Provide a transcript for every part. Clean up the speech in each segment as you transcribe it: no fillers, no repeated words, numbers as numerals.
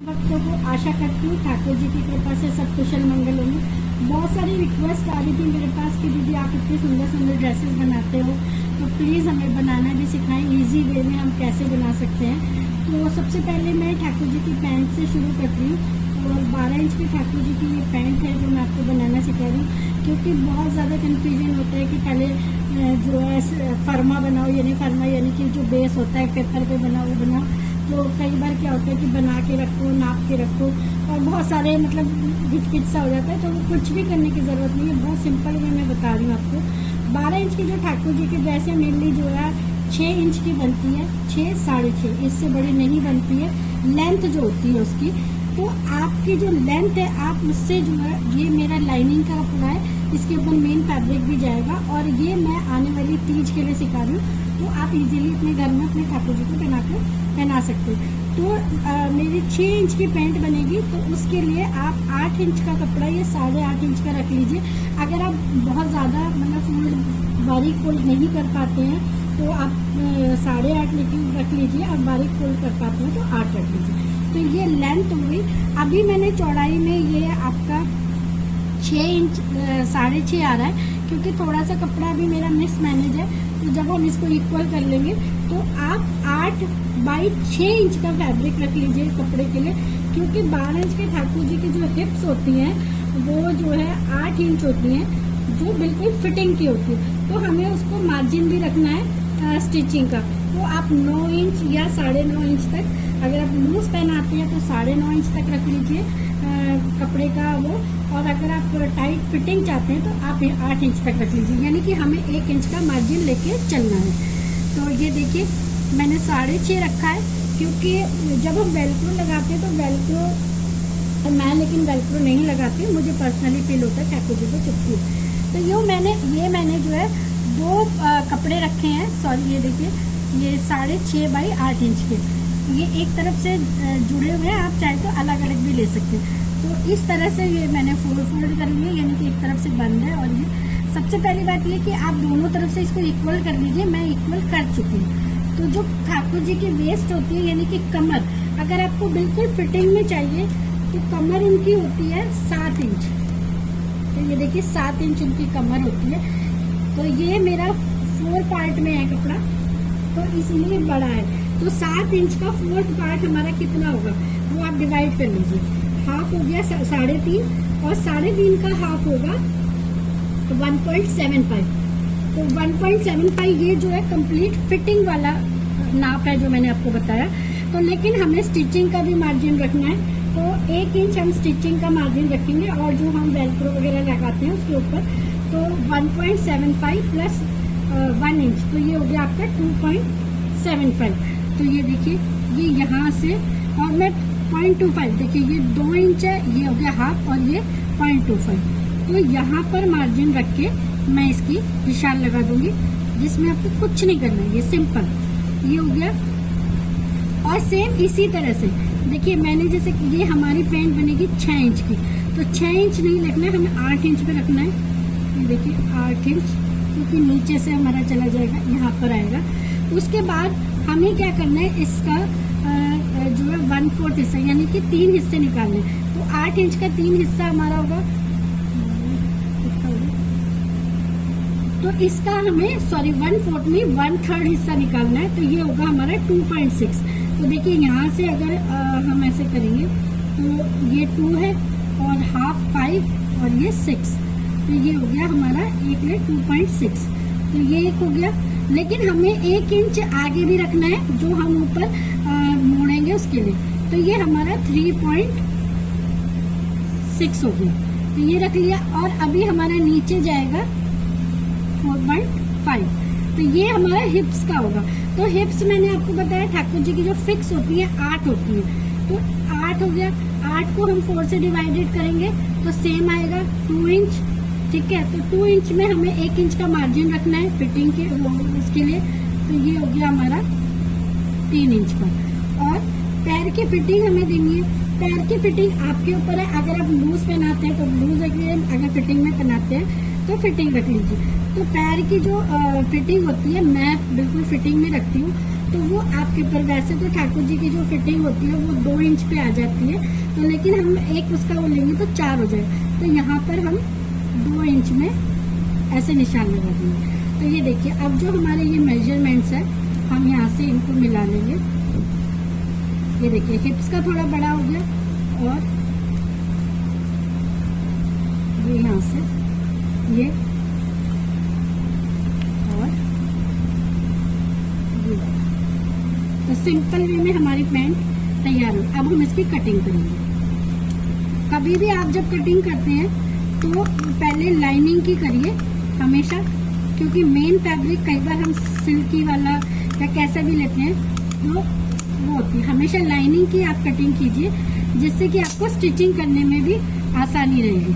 भक्तों को आशा करती हूँ ठाकुर जी की कृपा से सब कुशल मंगल होंगे। बहुत सारी रिक्वेस्ट आ रही थी मेरे पास कि दीदी आप इतनी सुंदर सुंदर ड्रेसेस बनाते हो, तो प्लीज़ हमें बनाना भी सिखाएं, इजी वे में हम कैसे बना सकते हैं। तो सबसे पहले मैं ठाकुर जी की पैंट से शुरू करती हूँ और 12 इंच की ठाकुर जी की ये पैंट है जो मैं आपको बनाना सिखा रही हूँ, क्योंकि बहुत ज़्यादा कन्फ्यूजन होता है कि पहले जो है फर्मा बनाओ यानी कि जो बेस होता है पेपर पे बनाओ वो बनाओ। तो कई बार क्या होता है कि बना के रखो, नाप के रखो और बहुत सारे मतलब घिच सा हो जाता है, तो वो कुछ भी करने की ज़रूरत नहीं है। बहुत सिंपल वे मैं बता रही हूँ आपको। 12 इंच की जो ठाकुर जी की ड्रेस है मेनली जो है 6 इंच की बनती है, 6 साढ़े 6, इससे बड़ी नहीं बनती है लेंथ जो होती है उसकी। तो आपकी जो लेंथ है आप उससे जो है, ये मेरा लाइनिंग का कपड़ा है, इसके ऊपर मेन फैब्रिक भी जाएगा और ये मैं आने वाली तीज के लिए सिखा रही हूँ। तो आप इजीली अपने घर में अपने ठाकुर जी को पहना सकते हो। तो मेरी 6 इंच की पैंट बनेगी, तो उसके लिए आप 8 इंच का कपड़ा ये 8.5 इंच का रख लीजिए। अगर आप बहुत ज़्यादा मतलब फुल बारीक फोल्ड नहीं कर पाते हैं तो आप 8.5 रख लीजिए, और बारीक फोल्ड कर पाते हैं तो 8 रख लीजिए। तो ये लेंथ हो गई। अभी मैंने चौड़ाई में ये आपका 6 इंच 6.5 आ रहा है, क्योंकि थोड़ा सा कपड़ा भी मेरा मिस मैनेज है। तो जब हम इसको इक्वल कर लेंगे तो आप 8 बाई 6 इंच का फैब्रिक रख लीजिए कपड़े के लिए, क्योंकि 12 इंच के ठाकुर जी की जो हिप्स होती हैं वो जो है 8 इंच होती हैं, जो बिल्कुल फिटिंग की होती है। तो हमें उसको मार्जिन भी रखना है स्टिचिंग का। तो आप 9 इंच या 9.5 इंच तक, अगर आप लूज पहनाते हैं तो 9.5 इंच तक रख लीजिए कपड़े का वो, और अगर आप टाइट फिटिंग चाहते हैं तो आप 8 इंच तक रख लीजिए, यानी कि हमें 1 इंच का मार्जिन लेके चलना है। तो ये देखिए मैंने 6.5 रखा है, क्योंकि जब हम वेलक्रो लगाते हैं तो वेलक्रो मैं लेकिन वेलक्रो नहीं लगाती, मुझे पर्सनली फील होता है ठाकुर जी को चुपती है। तो मैंने जो है 2 कपड़े रखे हैं, सॉरी ये देखिए ये 6.5 बाई 8 इंच के, ये एक तरफ से जुड़े हुए हैं, आप चाहे तो अलग अलग भी ले सकते हैं। तो इस तरह से ये मैंने फोल्ड कर लिया, यानी कि एक तरफ से बंद है। और ये सबसे पहली बात ये कि आप दोनों तरफ से इसको इक्वल कर लीजिए, मैं इक्वल कर चुकी हूँ। तो जो ठाकुर जी की वेस्ट होती है यानी कि कमर, अगर आपको बिल्कुल फिटिंग में चाहिए तो कमर इनकी होती है 7 इंच। तो ये देखिए 7 इंच इनकी कमर होती है। तो ये मेरा 4 पार्ट में है कपड़ा, तो इसलिए बड़ा है। तो 7 इंच का 4th पार्ट हमारा कितना होगा वो आप डिवाइड कर लीजिए। हाफ हो गया 3.5, और 3.5 का हाफ होगा 1.75। तो 1.75 ये जो है कंप्लीट फिटिंग वाला नाप है जो मैंने आपको बताया। तो लेकिन हमें स्टिचिंग का भी मार्जिन रखना है, तो 1 इंच हम स्टिचिंग का मार्जिन रखेंगे, और जो हम वेलक्रो वगैरह लगाते हैं उसके ऊपर तो 1.75 प्लस 1 इंच, तो ये हो गया आपका 2.75। तो ये देखिए ये यहाँ से, और मैं 0.25, देखिए ये 2 इंच है, ये हो गया हाफ, और ये 0.25। तो यहाँ पर मार्जिन रख के मैं इसकी निशान लगा दूंगी, जिसमें आपको कुछ नहीं करना है, ये सिंपल ये हो गया। और सेम इसी तरह से देखिए मैंने जैसे ये हमारी पैंट बनेगी 6 इंच की, तो 6 इंच नहीं रखना है, हमें 8 इंच पे रखना है। ये देखिए 8 इंच, क्योंकि नीचे से हमारा चला जाएगा यहाँ पर आएगा। उसके बाद हमें क्या करना है, इसका जो है 1/4 हिस्सा यानी कि 3 हिस्से निकालने हैं। तो 8 इंच का 3 हिस्सा हमारा होगा, तो इसका हमें 1/4 में 1/3 हिस्सा निकालना है। तो ये होगा हमारा 2.6। तो देखिए यहाँ से अगर हम ऐसे करेंगे तो ये 2 है, और हाफ 5, और ये 6, तो ये हो गया हमारा एक में 2.6। तो ये एक हो गया, लेकिन हमें 1 इंच आगे भी रखना है जो हम ऊपर मोड़ेंगे उसके लिए। तो ये हमारा 3.6 हो गया, तो ये रख लिया। और अभी हमारा नीचे जाएगा 4.5, तो ये हमारा हिप्स का होगा। तो हिप्स मैंने आपको बताया ठाकुर जी की जो फिक्स होती है 8 होती है, तो 8 हो गया। 8 को हम 4 से डिवाइडेड करेंगे तो सेम आएगा 2 इंच, ठीक है। तो 2 इंच में हमें 1 इंच का मार्जिन रखना है फिटिंग के उसके लिए। तो ये हो गया हमारा 3 इंच पर। और पैर की फिटिंग हमें देनी है, पैर की फिटिंग आपके ऊपर है, अगर आप लूज पहनाते हैं तो लूज रखिए, अगर फिटिंग में पहनाते हैं तो फिटिंग रख लीजिए। तो पैर की जो फिटिंग होती है मैं बिल्कुल फिटिंग में रखती हूँ। तो वो आपके ऊपर। वैसे तो ठाकुर जी की जो फिटिंग होती है वो 2 इंच पे आ जाती है, तो लेकिन हम एक उसका वो लेंगे तो 4 हो जाए, तो यहाँ पर हम 2 इंच में ऐसे निशान लगा देंगे। तो ये देखिए, अब जो हमारे ये मेजरमेंट्स है हम यहाँ से इनको मिला लेंगे। ये देखिए हिप्स का थोड़ा बड़ा हो गया, और ये यहाँ से ये, और ये। तो सिंपल वे में हमारी पैंट तैयार हो। अब हम इसकी कटिंग करेंगे। कभी भी आप जब कटिंग करते हैं तो पहले लाइनिंग की करिए हमेशा, क्योंकि मेन फैब्रिक कई बार हम सिल्की वाला या कैसा भी लेते हैं तो वो होती है। हमेशा लाइनिंग की आप कटिंग कीजिए, जिससे कि आपको स्टिचिंग करने में भी आसानी रहेगी।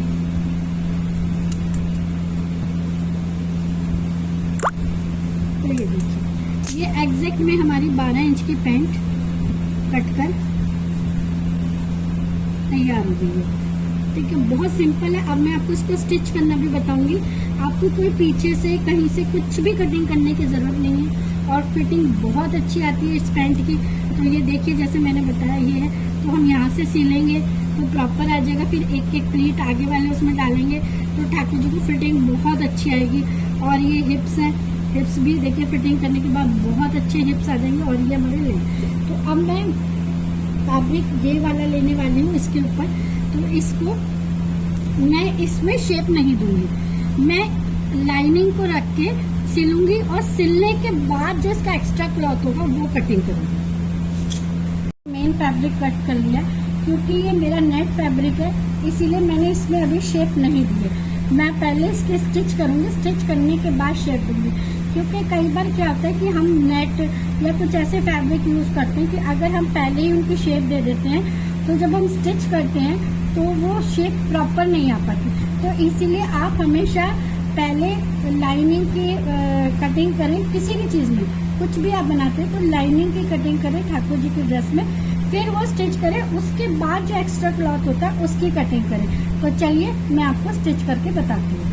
तो ये देखिए, ये एग्जैक्ट में हमारी 12 इंच की पैंट कटकर तैयार हो गई है। ठीक है, बहुत सिंपल है। अब मैं आपको इसको स्टिच करना भी बताऊंगी। आपको कोई पीछे से कहीं से कुछ भी कटिंग करने की जरूरत नहीं है, और फिटिंग बहुत अच्छी आती है इस पैंट की। तो ये देखिए, जैसे मैंने बताया ये है, तो हम यहाँ से सिलेंगे तो प्रॉपर आ जाएगा। फिर एक एक प्लीट आगे वाले उसमें डालेंगे तो ठाकुर जी की फिटिंग बहुत अच्छी आएगी। और ये हिप्स है, हिप्स भी देखिए फिटिंग करने के बाद बहुत अच्छे हिप्स आ जाएंगे। और ये हमारे ले, तो अब मैं फैब्रिक ये वाला लेने वाली हूँ इसके ऊपर। तो इसको मैं इसमें शेप नहीं दूंगी, मैं लाइनिंग को रख के सिलूंगी, और सिलने के बाद जो इसका एक्स्ट्रा क्लॉथ होगा वो कटिंग करूंगी। मेन फैब्रिक कट कर लिया, क्योंकि ये मेरा नेट फैब्रिक है, इसीलिए मैंने इसमें अभी शेप नहीं दी है। मैं पहले इसके स्टिच करूंगी, स्टिच करने के बाद शेप दूंगी। क्योंकि कई बार क्या होता है कि हम नेट या कुछ ऐसे फैब्रिक यूज करते हैं कि अगर हम पहले ही उनकी शेप दे देते हैं, तो जब हम स्टिच करते हैं तो वो शेप प्रॉपर नहीं आ पाती। तो इसीलिए आप हमेशा पहले लाइनिंग की कटिंग करें। किसी भी चीज़ में कुछ भी आप बनाते हैं तो लाइनिंग की कटिंग करें ठाकुर जी की ड्रेस में, फिर वो स्टिच करें। उसके बाद जो एक्स्ट्रा क्लॉथ होता है उसकी कटिंग करें। तो चलिए मैं आपको स्टिच करके बताती हूँ।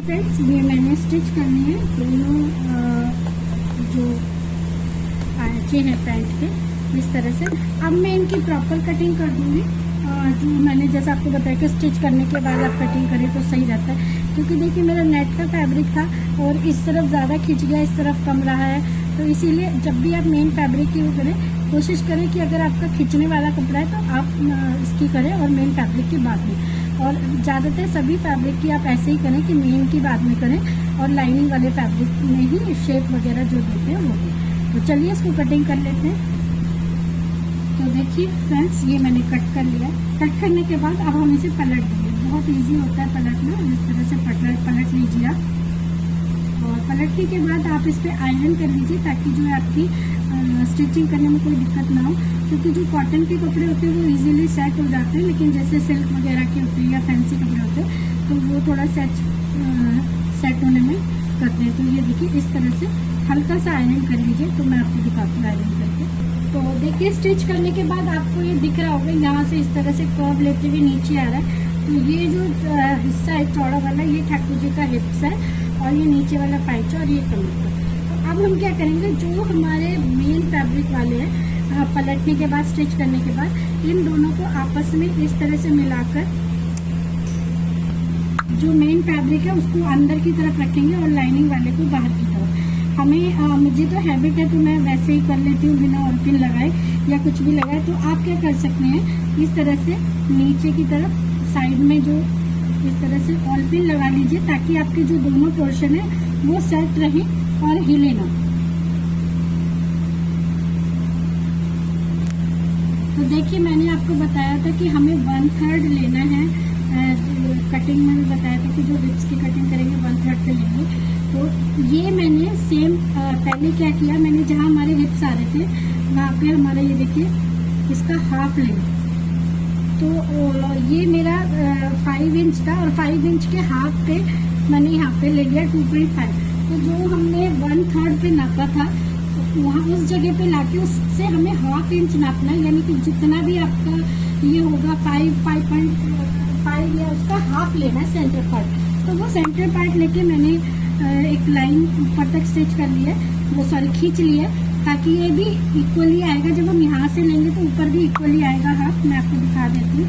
फ्रेंड्स, ये मैंने स्टिच करनी है दोनों जो पाँचे हैं पैंट के, इस तरह से। अब मैं इनकी प्रॉपर कटिंग कर दूंगी। जो मैंने जैसा आपको बताया कि स्टिच करने के बाद आप कटिंग करें तो सही रहता है। क्योंकि देखिए मेरा नेट का फैब्रिक था और इस तरफ ज़्यादा खिंच गया, इस तरफ कम रहा है। तो इसीलिए जब भी आप मेन फैब्रिक की वो करें, कोशिश करें कि अगर आपका खिंचने वाला कपड़ा है तो आप इसकी करें और मेन फैब्रिक की बाद में। और ज़्यादातर सभी फैब्रिक की आप ऐसे ही करें कि मेन की बाद में करें, और लाइनिंग वाले फैब्रिक में ही शेप वगैरह जो देते हैं वो दें। तो चलिए इसको कटिंग कर लेते हैं। तो देखिए फ्रेंड्स, ये मैंने कट कर लिया। कट करने के बाद अब हम इसे पलट देंगे। बहुत इजी होता है पलटना, इस तरह से पलट लीजिए आप। और पलटने के बाद आप इस पर आयरन कर लीजिए, ताकि जो है आपकी स्टिचिंग करने में कोई दिक्कत ना हो। क्योंकि जो कॉटन के कपड़े होते हैं वो इजीली सेट हो जाते हैं, लेकिन जैसे सिल्क वगैरह के होते हैं या फैंसी कपड़े होते हैं तो वो थोड़ा सेट होने में करते हैं। तो ये देखिए इस तरह से हल्का सा आयरन कर लीजिए। तो मैं आपको दिखाती हूँ आयरन करके। तो देखिए स्टिच करने के बाद आपको ये दिख रहा होगा, यहाँ से इस तरह से कर्व लेते हुए नीचे आ रहा है। तो ये जो हिस्सा है चौड़ा वाला, ये ठाकुर जी का हिप्स है, और ये नीचे वाला पाइचा और ये कमर का। तो अब हम क्या करेंगे, जो हमारे मेन फैब्रिक वाले हैं, पलटने के बाद स्टिच करने के बाद इन दोनों को आपस में इस तरह से मिलाकर जो मेन फैब्रिक है उसको अंदर की तरफ रखेंगे और लाइनिंग वाले को बाहर की तरफ। हमें मुझे तो हैबिट है तो मैं वैसे ही कर लेती हूँ बिना ऑलपिन लगाए या कुछ भी लगाए। तो आप क्या कर सकते हैं, इस तरह से नीचे की तरफ साइड में जो इस तरह से ऑलपिन लगा लीजिए, ताकि आपके जो दोनों पोर्शन है वो सेट रहे और हिले ना। तो देखिए मैंने आपको बताया था कि हमें 1/3 लेना है। कटिंग में भी बताया था कि जो रिब्स की कटिंग करेंगे 1/3 पे लेंगे। तो ये मैंने सेम पहले क्या किया, मैंने जहाँ हमारे हिप्स आ रहे थे वहाँ पे हमारा ये देखिए इसका हाफ लेंगे। तो ये मेरा 5 इंच था, और 5 इंच के हाफ पे मैंने यहाँ पे ले लिया 2.5। तो जो हमने 1/3 पे नापा था वहाँ उस जगह पे लाके उससे हमें हाफ इंच नापना है। यानी कि जितना भी आपका ये होगा 5.5 या उसका हाफ लेना है सेंटर पार्ट। तो वो सेंटर पार्ट लेके मैंने एक लाइन ऊपर तक स्टिच कर लिया, वो सॉरी खींच लिया। ताकि ये भी इक्वली आएगा। जब हम यहाँ से लेंगे तो ऊपर भी इक्वली आएगा हाफ। मैं आपको दिखा देती हूँ,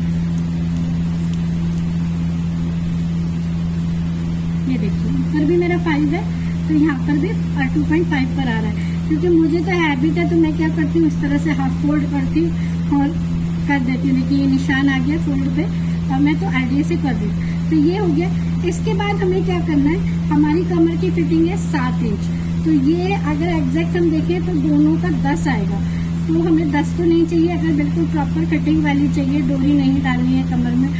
ये देखिए ऊपर भी मेरा 5 है तो यहाँ पर भी 2.5 पर आ रहा है। क्योंकि मुझे तो हैबिट है तो मैं क्या करती हूँ, इस तरह से हाफ फोल्ड करती हूँ और कर देती हूँ। देखिए ये निशान आ गया फोल्ड पे और मैं तो आइडिया से कर देती हूँ। तो ये हो गया। इसके बाद हमें क्या करना है, हमारी कमर की फिटिंग है 7 इंच। तो ये अगर एग्जैक्ट हम देखें तो दोनों का 10 आएगा। तो हमें 10 तो नहीं चाहिए, अगर बिल्कुल प्रॉपर फिटिंग वाली चाहिए, डोरी नहीं डालनी है कमर में,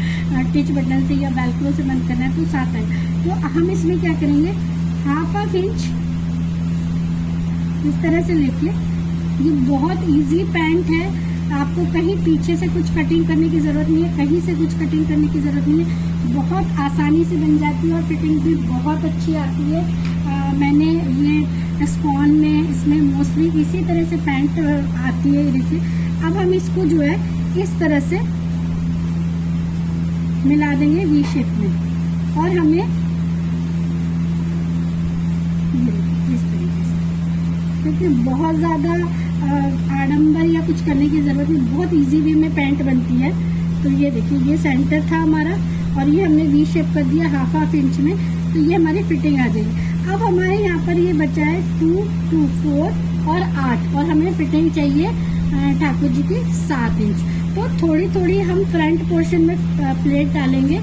टिच बटन से या वेलक्रो से बंद करना है तो 7 आएगा। तो हम इसमें क्या करेंगे, हाफ इंच इस तरह से लेके, ये बहुत इजी पैंट है, आपको कहीं पीछे से कुछ कटिंग करने की ज़रूरत नहीं है, कहीं से कुछ कटिंग करने की ज़रूरत नहीं है, बहुत आसानी से बन जाती है और फिटिंग भी बहुत अच्छी आती है। मैंने ये स्पॉन में इसमें मोस्टली इसी तरह से पैंट आती है। देखिए अब हम इसको जो है इस तरह से मिला देंगे वी शेप में और हमें इस तरीके से, क्योंकि बहुत ज़्यादा आडंबर या कुछ करने की ज़रूरत नहीं, बहुत इजी वे में पैंट बनती है। तो ये देखिए ये सेंटर था हमारा और ये हमने वी शेप कर दिया हाफ इंच में, तो ये हमारी फिटिंग आ जाएगी। अब हमारे यहाँ पर ये बचा है 2, 2, 4 और 8 और हमें फिटिंग चाहिए ठाकुर जी की 7 इंच। तो थोड़ी थोड़ी हम फ्रंट पोर्शन में प्लेट डालेंगे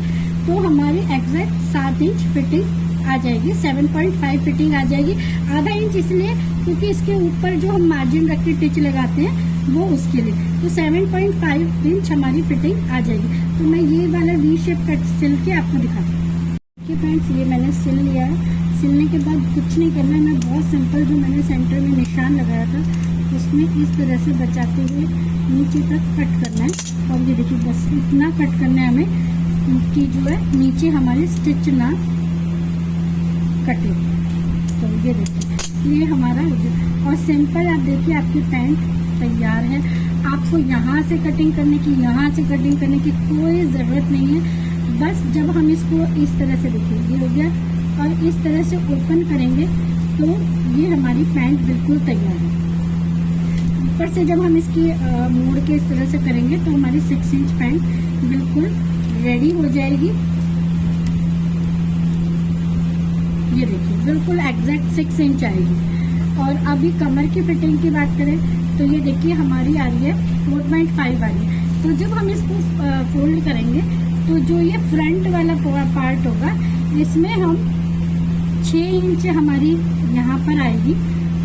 तो हमारी एग्जैक्ट 7 इंच फिटिंग आ जाएगी, 7.5 फिटिंग आ जाएगी। आधा इंच इसलिए क्योंकि इसके ऊपर जो हम मार्जिन रख के टिच लगाते हैं वो उसके लिए, तो 7.5 इंच हमारी फिटिंग आ जाएगी। तो मैं ये वाला वी शेप कट सिल के आपको दिखाती हूँ। देखिए फ्रेंड्स ये मैंने सिल लिया है। सिलने के बाद कुछ नहीं करना है, मैं बहुत सिंपल जो मैंने सेंटर में निशान लगाया था उसमें इस तरह से बचाते हुए नीचे तक कट करना है। और ये देखिए बस इतना कट करना है हमें कि जो है नीचे हमारे स्टिच ना कटे। तो ये देखिए ये हमारा हो गया और सिंपल आप देखिए आपकी पैंट तैयार है। आपको यहाँ से कटिंग करने की, यहाँ से कटिंग करने की कोई ज़रूरत नहीं है। बस जब हम इसको इस तरह से देखिए ये हो गया और इस तरह से ओपन करेंगे तो ये हमारी पैंट बिल्कुल तैयार है। ऊपर से जब हम इसकी मोड़ के इस तरह से करेंगे तो हमारी 6 इंच पैंट बिल्कुल रेडी हो जाएगी। ये देखिए बिल्कुल एग्जैक्ट 6 इंच आएगी। और अभी कमर की फिटिंग की बात करें तो ये देखिए हमारी आ रही है 4.5 आ रही है। तो जब हम इसको फोल्ड करेंगे तो जो ये फ्रंट वाला पार्ट होगा इसमें हम 6 इंच हमारी यहाँ पर आएगी,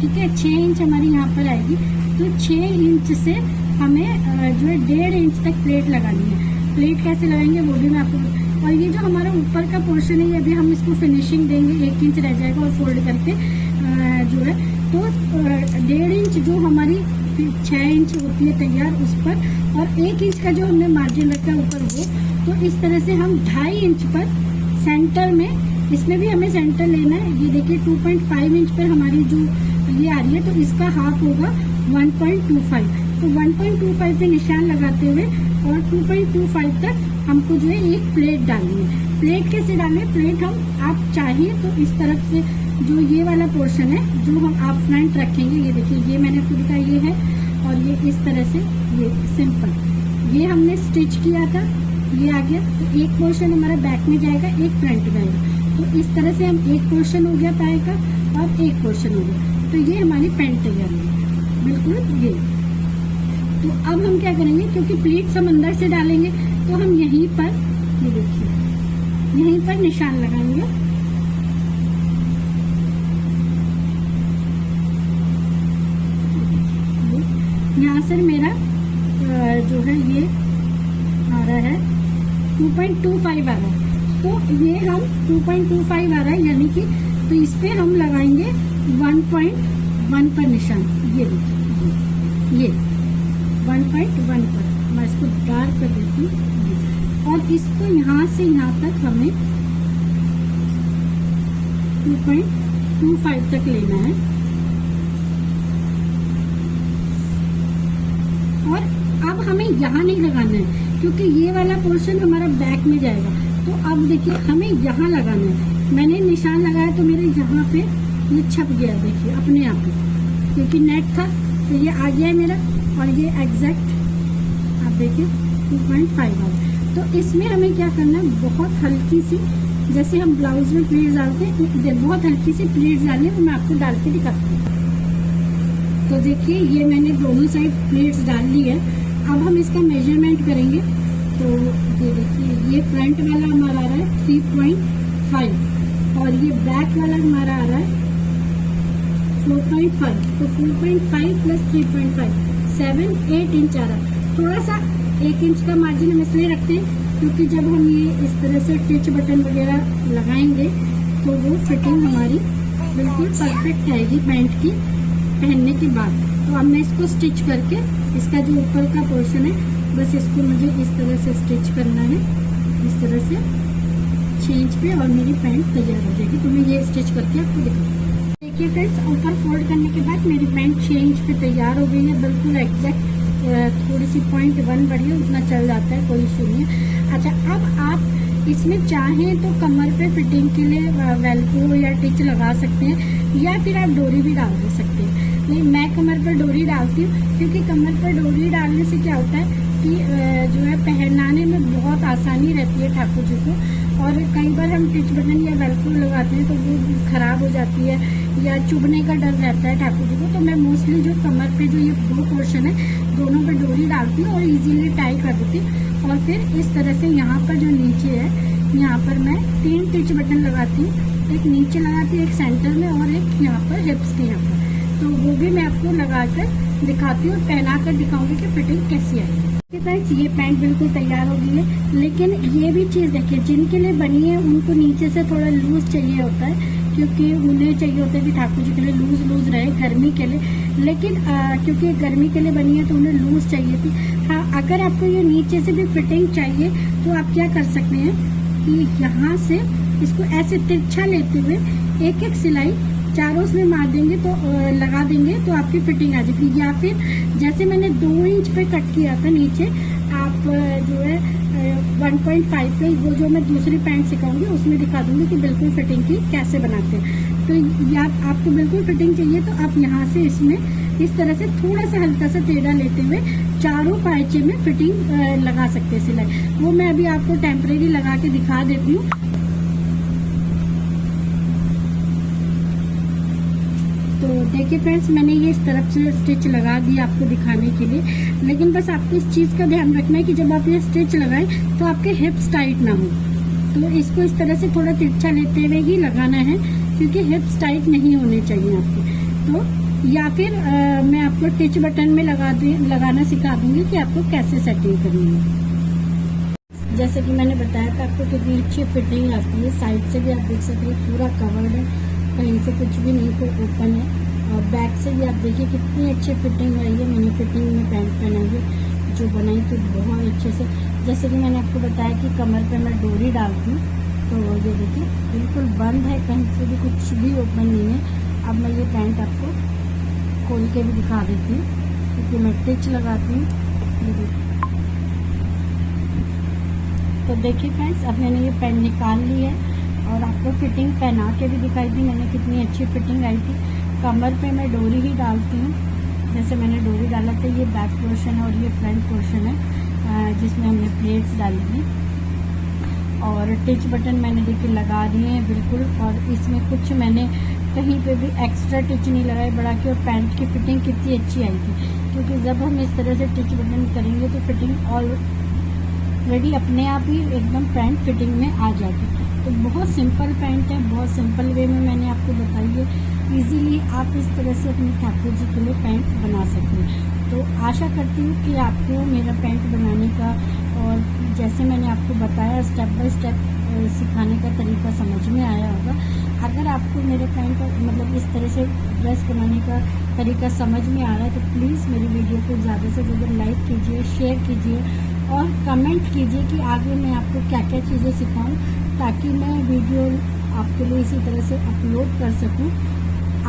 ठीक है, 6 इंच हमारी यहाँ पर आएगी। तो 6 इंच से हमें जो है 1.5 इंच तक प्लेट लगानी है। प्लेट कैसे लगाएंगे वो भी मैं आपको, और ये जो हमारा ऊपर का पोर्शन है ये अभी हम इसको फिनिशिंग देंगे, 1 इंच रह जाएगा और फोल्ड करके जो है तो 1.5 इंच जो हमारी 6 इंच होती है तैयार उस पर, और 1 इंच का जो हमने मार्जिन रखा है ऊपर वो, तो इस तरह से हम 2.5 इंच पर सेंटर में, इसमें भी हमें सेंटर लेना है। ये देखिए 2.5 इंच पर हमारी जो ये आ रही है तो इसका हाफ होगा 1.25। तो 1.25 पे निशान लगाते हुए और 2.25 तक हमको जो है एक प्लेट डालनी है। प्लेट कैसे डालें, प्लेट हम आप चाहिए तो इस तरफ से जो ये वाला पोर्शन है जो हम आप फ्रंट रखेंगे, ये देखिए ये मैंने आपको दिखाया ये है, और ये इस तरह से ये सिंपल ये हमने स्टिच किया था, ये आ गया। तो एक पोर्शन हमारा बैक में जाएगा, एक फ्रंट में आएगा। तो इस तरह से हम एक पोर्शन हो गया पाए का और एक पोर्शन हो गया। तो ये हमारी पैंट तैयार है बिल्कुल ये। तो अब हम क्या करेंगे, क्योंकि प्लीट्स हम अंदर से डालेंगे तो हम यहीं पर ये देखिए यहीं पर निशान लगाएंगे। यहाँ से मेरा जो है ये आ रहा है 2.25 आ रहा है। तो ये हम 2.25 आ रहा है यानी कि, तो इस पे हम लगाएंगे 1.1 पर निशान। ये देखिए ये 1.1 पर, मैं इसको डार्क कर देती हूँ, और इसको यहाँ से यहाँ तक हमें 2.25 तक लेना है। और अब हमें यहाँ नहीं लगाना है क्योंकि ये वाला पोर्शन हमारा बैक में जाएगा। तो अब देखिए हमें यहाँ लगाना है। मैंने निशान लगाया तो मेरे यहाँ पे ये छप गया, देखिए अपने आप ही। क्योंकि नेट था तो ये आ गया है मेरा, और ये एग्जैक्ट आप देखिए 2.5 आया। तो इसमें हमें क्या करना है, बहुत हल्की सी, जैसे हम ब्लाउज में प्लीट्स डालते हैं, बहुत हल्की सी प्लीट्स डालनी है, वो मैं आपको डाल के दिखाती हूँ। तो देखिए ये मैंने दोनों साइड प्लीट्स डाल ली है। अब हम इसका मेजरमेंट करेंगे। तो ये देखिए ये फ्रंट वाला हमारा आ रहा है 3.5 और ये बैक वाला हमारा आ रहा है 4.5। तो 4.5 प्लस 3.5 7-8 इंच आ रहा है। थोड़ा सा 1 इंच का मार्जिन हम इसलिए रखते हैं क्योंकि जब हम ये इस तरह से टिच बटन वगैरह लगाएंगे तो वो फिटिंग हमारी बिल्कुल परफेक्ट आएगी पैंट की पहनने के बाद। तो अब मैं इसको स्टिच करके, इसका जो ऊपर का पोर्शन है बस इसको मुझे इस तरह से स्टिच करना है, इस तरह से छेंच पे, और मेरी पैंट तैयार हो जाएगी। तो मैं ये स्टिच करके आपको दिखाऊंगी। देखिए फ्रेंड्स, ऊपर फोल्ड करने के बाद मेरी पैंट छेंच पे तैयार हो गई है, बिल्कुल एग्जैक्ट। थोड़ी सी 0.1 बढ़ी है, उतना चल जाता है, कोई इशू नहीं है। अच्छा, अब आप इसमें चाहें तो कमर पे फिटिंग के लिए वेलक्रो या टिच लगा सकते हैं, या फिर आप डोरी भी डाल दे सकते हैं। नहीं, मैं कमर पर डोरी डालती हूँ क्योंकि कमर पर डोरी डालने से क्या होता है कि जो है पहनाने में बहुत आसानी रहती है ठाकुर जी को। और कई बार हम टिच बटन या वेलक्रो लगाते हैं तो वो खराब हो जाती है या चुभने का डर रहता है ठाकुर जी को। तो मैं मोस्टली जो कमर पे जो ये दो पोर्शन है दोनों पे डोरी डालती हूँ और इजीली टाई कर देती हूँ। और फिर इस तरह से यहाँ पर जो नीचे है, यहाँ पर मैं 3 टिच बटन लगाती हूँ, एक नीचे लगाती हूँ, एक सेंटर में, और एक यहाँ पर हिप्स के यहाँ पर। तो वो भी मैं आपको लगा कर दिखाती हूँ, पहना कर दिखाऊंगी कि फिटिंग कैसी आएगी। फ्रेंड्स, ये पैंट बिल्कुल तैयार हो गई है, लेकिन ये भी चीज़ देखिए, जिनके लिए बनी है उनको नीचे से थोड़ा लूज चाहिए होता है, क्योंकि उन्हें चाहिए होता है कि ठाकुर जी के लिए लूज रहे गर्मी के लिए। लेकिन क्योंकि गर्मी के लिए बनी है तो उन्हें लूज चाहिए थी। हाँ, अगर आपको ये नीचे से भी फिटिंग चाहिए तो आप क्या कर सकते हैं कि यहाँ से इसको ऐसे तिरछा लेते हुए एक सिलाई चारों में मार देंगे तो लगा देंगे तो आपकी फिटिंग आ जाएगी। या फिर जैसे मैंने 2 इंच पे कट किया था नीचे, आप जो है 1.5 पे, वो जो मैं दूसरी पैंट सिखाऊंगी उसमें दिखा दूंगी कि बिल्कुल फिटिंग की कैसे बनाते हैं। तो या आपको बिल्कुल फिटिंग चाहिए तो आप यहाँ से इसमें इस तरह से थोड़ा सा हल्का सा टेढ़ा लेते हुए चारों पायचे में फिटिंग लगा सकते हैं सिलाई। वो मैं अभी आपको टेम्परेरी लगा के दिखा देती हूँ। तो देखिए फ्रेंड्स, मैंने ये इस तरफ से स्टिच लगा दिया आपको दिखाने के लिए। लेकिन बस आपको इस चीज़ का ध्यान रखना है कि जब आप ये स्टिच लगाएं तो आपके हिप्स टाइट ना हो। तो इसको इस तरह से थोड़ा तिरछा लेते हुए ही लगाना है, क्योंकि हिप्स टाइट नहीं होने चाहिए आपके। तो या फिर मैं आपको टिच बटन में लगाना सिखा दूंगी कि आपको कैसे सेटिंग करनी है। जैसे कि मैंने बताया था आपको कितनी अच्छी फिटिंग आती है। साइड से भी आप देख सकते हैं पूरा कवर्ड है, कहीं से कुछ भी नहीं, कोई ओपन है। और बैक से भी आप देखिए कितनी अच्छी फिटिंग आई है। मैंने फिटिंग में पैंट पहनाई है, जो बनाई थी बहुत अच्छे से। जैसे कि मैंने आपको बताया कि कमर पे मैं डोरी डालती हूँ, तो ये देखिए बिल्कुल बंद है, कहीं से भी कुछ भी ओपन नहीं है। अब मैं ये पैंट आपको खोल के भी दिखा देती हूँ, क्योंकि मैं टिच लगाती हूँ। तो देखिए फ्रेंड्स, अब मैंने ये पैंट निकाल ली है और आपको फिटिंग पहना के भी दिखाई दी मैंने, कितनी अच्छी फिटिंग आई थी। कमर पे मैं डोरी ही डालती हूँ, जैसे मैंने डोरी डाला था। ये बैक पोर्शन है और ये फ्रंट पोर्शन है जिसमें हमने प्लेट्स डाली थी। और टिच बटन मैंने देखिए लगा दिए हैं बिल्कुल, और इसमें कुछ मैंने कहीं पे भी एक्स्ट्रा टिच नहीं लगाई बढ़ा के। और पैंट की फिटिंग कितनी अच्छी आई थी, क्योंकि जब हम इस तरह से टिच बटन करेंगे तो फिटिंग ऑलरेडी अपने आप ही एकदम पैंट फिटिंग में आ जाती। तो बहुत सिंपल पैंट है, बहुत सिंपल वे में मैंने आपको बताई है। इजीली आप इस तरह से अपने ठाकुर जी के लिए पैंट बना सकते हैं। तो आशा करती हूँ कि आपको मेरा पैंट बनाने का और जैसे मैंने आपको बताया स्टेप बाय स्टेप सिखाने का तरीका समझ में आया होगा। अगर आपको मेरे पैंट मतलब इस तरह से ड्रेस बनाने का तरीका समझ में आ रहा है तो प्लीज़ मेरी वीडियो को ज़्यादा से ज़्यादा लाइक कीजिए, शेयर कीजिए और कमेंट कीजिए कि आगे मैं आपको क्या क्या चीज़ें सिखाऊं, ताकि मैं वीडियो आपके लिए इसी तरह से अपलोड कर सकूं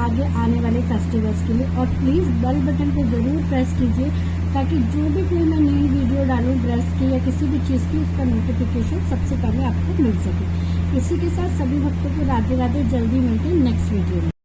आगे आने वाले फेस्टिवल्स के लिए। और प्लीज़ बेल बटन को ज़रूर प्रेस कीजिए, ताकि जो भी कोई मैं नई वीडियो डालूं ड्रेस की या किसी भी चीज़ की, उसका नोटिफिकेशन सबसे पहले आपको मिल सके। इसी के साथ सभी भक्तों को राधे राधे। जल्दी मिलते हैं नेक्स्ट वीडियो में।